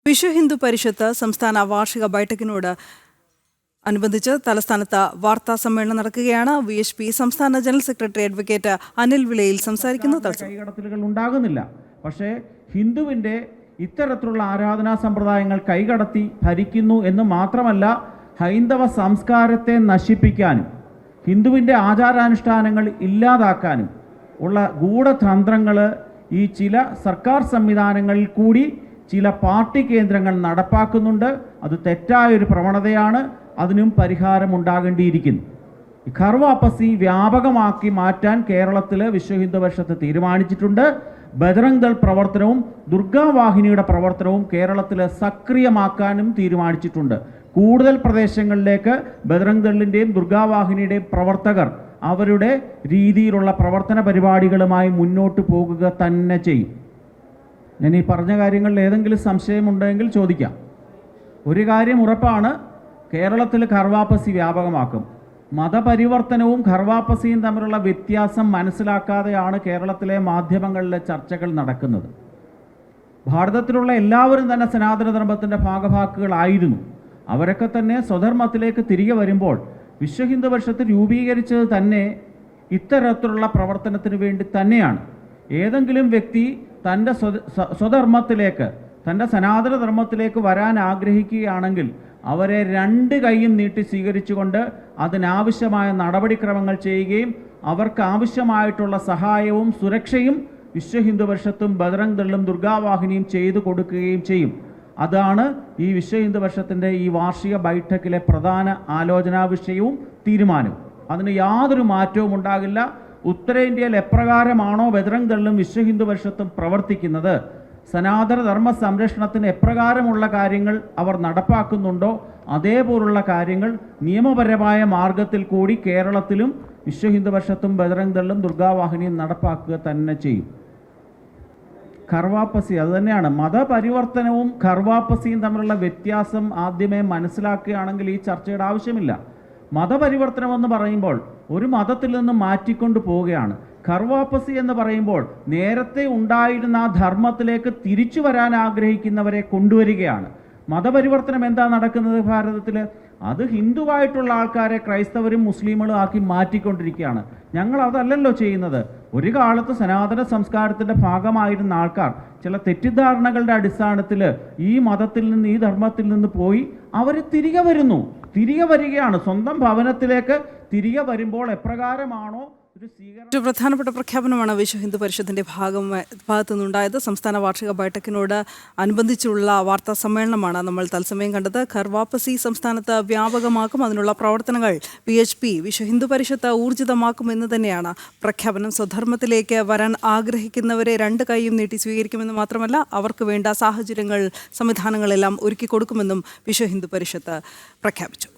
വിശ്വ ഹിന്ദു പരിഷത്ത് സംസ്ഥാന വാർഷിക ബൈഠക്കിനോട് അനുബന്ധിച്ച് തലസ്ഥാനത്ത് വാർത്താ സമ്മേളനം നടക്കുകയാണ്. VHP സംസ്ഥാന ജനറൽ സെക്രട്ടറി അഡ്വക്കേറ്റ് അനിൽ വിളയിൽ സംസാരിക്കുന്നു. കൈകടത്തലുകൾ ഉണ്ടാകുന്നില്ല. പക്ഷേ ഹിന്ദുവിൻ്റെ ഇത്തരത്തിലുള്ള ആരാധനാ സമ്പ്രദായങ്ങൾ കൈകടത്തി ഭരിക്കുന്നു എന്ന് മാത്രമല്ല, ഹൈന്ദവ സംസ്കാരത്തെ നശിപ്പിക്കാനും ഹിന്ദുവിൻ്റെ ആചാരാനുഷ്ഠാനങ്ങൾ ഇല്ലാതാക്കാനും ഉള്ള ഗൂഢതന്ത്രങ്ങൾ ഈ ചില സർക്കാർ സംവിധാനങ്ങളിൽ കൂടി ചില പാർട്ടി കേന്ദ്രങ്ങൾ നടപ്പാക്കുന്നുണ്ട്. അത് തെറ്റായൊരു പ്രവണതയാണ്. അതിനും പരിഹാരമുണ്ടാകേണ്ടിയിരിക്കുന്നു. ഖർവാപ്പസി വ്യാപകമാക്കി മാറ്റാൻ കേരളത്തിൽ വിശ്വ ഹിന്ദു പരിഷത്ത് തീരുമാനിച്ചിട്ടുണ്ട്. ബജ്റംഗ് ദൾ പ്രവർത്തനവും ദുർഗാവാഹിനിയുടെ പ്രവർത്തനവും കേരളത്തിൽ സക്രിയമാക്കാനും തീരുമാനിച്ചിട്ടുണ്ട്. കൂടുതൽ പ്രദേശങ്ങളിലേക്ക് ബജ്റംഗ് ദളിൻ്റെയും ദുർഗാവാഹിനിയുടെയും പ്രവർത്തകർ അവരുടെ രീതിയിലുള്ള പ്രവർത്തന പരിപാടികളുമായി മുന്നോട്ട് പോകുക തന്നെ ചെയ്യും. ഞാൻ ഈ പറഞ്ഞ കാര്യങ്ങളിൽ ഏതെങ്കിലും സംശയമുണ്ടെങ്കിൽ ചോദിക്കാം. ഒരു കാര്യം ഉറപ്പാണ്, കേരളത്തിൽ ഖർവാപ്പസി വ്യാപകമാക്കും. മതപരിവർത്തനവും ഖർവാപ്പസിയും തമ്മിലുള്ള വ്യത്യാസം മനസ്സിലാക്കാതെയാണ് കേരളത്തിലെ മാധ്യമങ്ങളിലെ ചർച്ചകൾ നടക്കുന്നത്. ഭാരതത്തിലുള്ള എല്ലാവരും തന്നെ സനാതനധർമ്മത്തിൻ്റെ ഭാഗഭാക്കുകളായിരുന്നു. അവരൊക്കെ തന്നെ സ്വധർമ്മത്തിലേക്ക് തിരികെ വരുമ്പോൾ വിശ്വ ഹിന്ദു പരിഷത്ത് രൂപീകരിച്ചത് തന്നെ ഇത്തരത്തിലുള്ള പ്രവർത്തനത്തിന് വേണ്ടി തന്നെയാണ്. ഏതെങ്കിലും വ്യക്തി തൻ്റെ സ്വധർമ്മത്തിലേക്ക്, തൻ്റെ സനാതനധർമ്മത്തിലേക്ക് വരാൻ ആഗ്രഹിക്കുകയാണെങ്കിൽ അവരെ രണ്ട് കൈയും നീട്ടി സ്വീകരിച്ചുകൊണ്ട് അതിനാവശ്യമായ നടപടിക്രമങ്ങൾ ചെയ്യുകയും അവർക്ക് ആവശ്യമായിട്ടുള്ള സഹായവും സുരക്ഷയും വിശ്വ ഹിന്ദു പരിഷത്തും ബജ്റംഗ് ദളും ദുർഗാവാഹിനിയും ചെയ്തു കൊടുക്കുകയും ചെയ്യും. അതാണ് ഈ വിശ്വ ഹിന്ദു പരിഷത്തിൻ്റെ ഈ വാർഷിക ബൈഠക്കിലെ പ്രധാന ആലോചനാ വിഷയവും തീരുമാനവും. അതിന് യാതൊരു മാറ്റവും ഉണ്ടാകില്ല. ഉത്തരേന്ത്യയിൽ എപ്രകാരമാണോ ബജ്റംഗ് ദളും വിശ്വ ഹിന്ദു പരിഷത്തും പ്രവർത്തിക്കുന്നത്, സനാതനധർമ്മ സംരക്ഷണത്തിന് എപ്രകാരമുള്ള കാര്യങ്ങൾ അവർ നടപ്പാക്കുന്നുണ്ടോ അതേപോലുള്ള കാര്യങ്ങൾ നിയമപരമായ മാർഗത്തിൽ കൂടി കേരളത്തിലും വിശ്വ ഹിന്ദു പരിഷത്തും ബജ്റംഗ് ദളും ദുർഗാവാഹിനിയും നടപ്പാക്കുക തന്നെ ചെയ്യും. ഖർവാപ്പസി അതുതന്നെയാണ്. മതപരിവർത്തനവും ഖർവാപ്പസിയും തമ്മിലുള്ള വ്യത്യാസം ആദ്യമേ മനസ്സിലാക്കുകയാണെങ്കിൽ ഈ ചർച്ചയുടെ ആവശ്യമില്ല. മതപരിവർത്തനം എന്ന് പറയുമ്പോൾ ഒരു മതത്തിൽ നിന്ന് മാറ്റിക്കൊണ്ട് പോവുകയാണ്. ഖർവാപ്പസി എന്ന് പറയുമ്പോൾ നേരത്തെ ഉണ്ടായിരുന്ന ആ ധർമ്മത്തിലേക്ക് തിരിച്ചു വരാൻ ആഗ്രഹിക്കുന്നവരെ കൊണ്ടുവരികയാണ്. മതപരിവർത്തനം എന്താ നടക്കുന്നത് ഭാരതത്തിൽ? അത് ഹിന്ദുവായിട്ടുള്ള ആൾക്കാരെ ക്രൈസ്തവരും മുസ്ലിമുകളും ആക്കി മാറ്റിക്കൊണ്ടിരിക്കുകയാണ്. ഞങ്ങൾ അതല്ലല്ലോ ചെയ്യുന്നത്. ഒരു കാലത്ത് സനാതന സംസ്കാരത്തിൻ്റെ ഭാഗമായിരുന്ന ആൾക്കാർ ചില തെറ്റിദ്ധാരണകളുടെ അടിസ്ഥാനത്തിൽ ഈ മതത്തിൽ നിന്ന്, ഈ ധർമ്മത്തിൽ നിന്ന് പോയി അവർ തിരികെ വരികയാണ്. സ്വന്തം ഭവനത്തിലേക്ക് തിരികെ വരുമ്പോൾ എപ്രകാരമാണോ ഒരു പ്രധാനപ്പെട്ട പ്രഖ്യാപനമാണ് വിശ്വ ഹിന്ദു പരിഷത്തിന്റെ ഭാഗത്തു നിന്നുണ്ടായത്. സംസ്ഥാന വാർഷിക ബൈഠക്കിനോട് അനുബന്ധിച്ചുള്ള വാർത്താ സമ്മേളനമാണ് നമ്മൾ തത്സമയം കണ്ടത്. ഖർവാപ്പസി സംസ്ഥാനത്ത് വ്യാപകമാക്കും, അതിനുള്ള പ്രവർത്തനങ്ങൾ VHP വിശ്വ ഹിന്ദു പരിഷത്ത് ഊർജിതമാക്കും എന്ന് തന്നെയാണ് പ്രഖ്യാപനം. സ്വധർമ്മത്തിലേക്ക് വരാൻ ആഗ്രഹിക്കുന്നവരെ രണ്ട് കൈയും നീട്ടി സ്വീകരിക്കുമെന്ന് മാത്രമല്ല, അവർക്ക് വേണ്ട സാഹചര്യങ്ങൾ, സംവിധാനങ്ങളെല്ലാം ഒരുക്കി കൊടുക്കുമെന്നും വിശ്വ ഹിന്ദു പരിഷത്ത് പ്രഖ്യാപിച്ചു.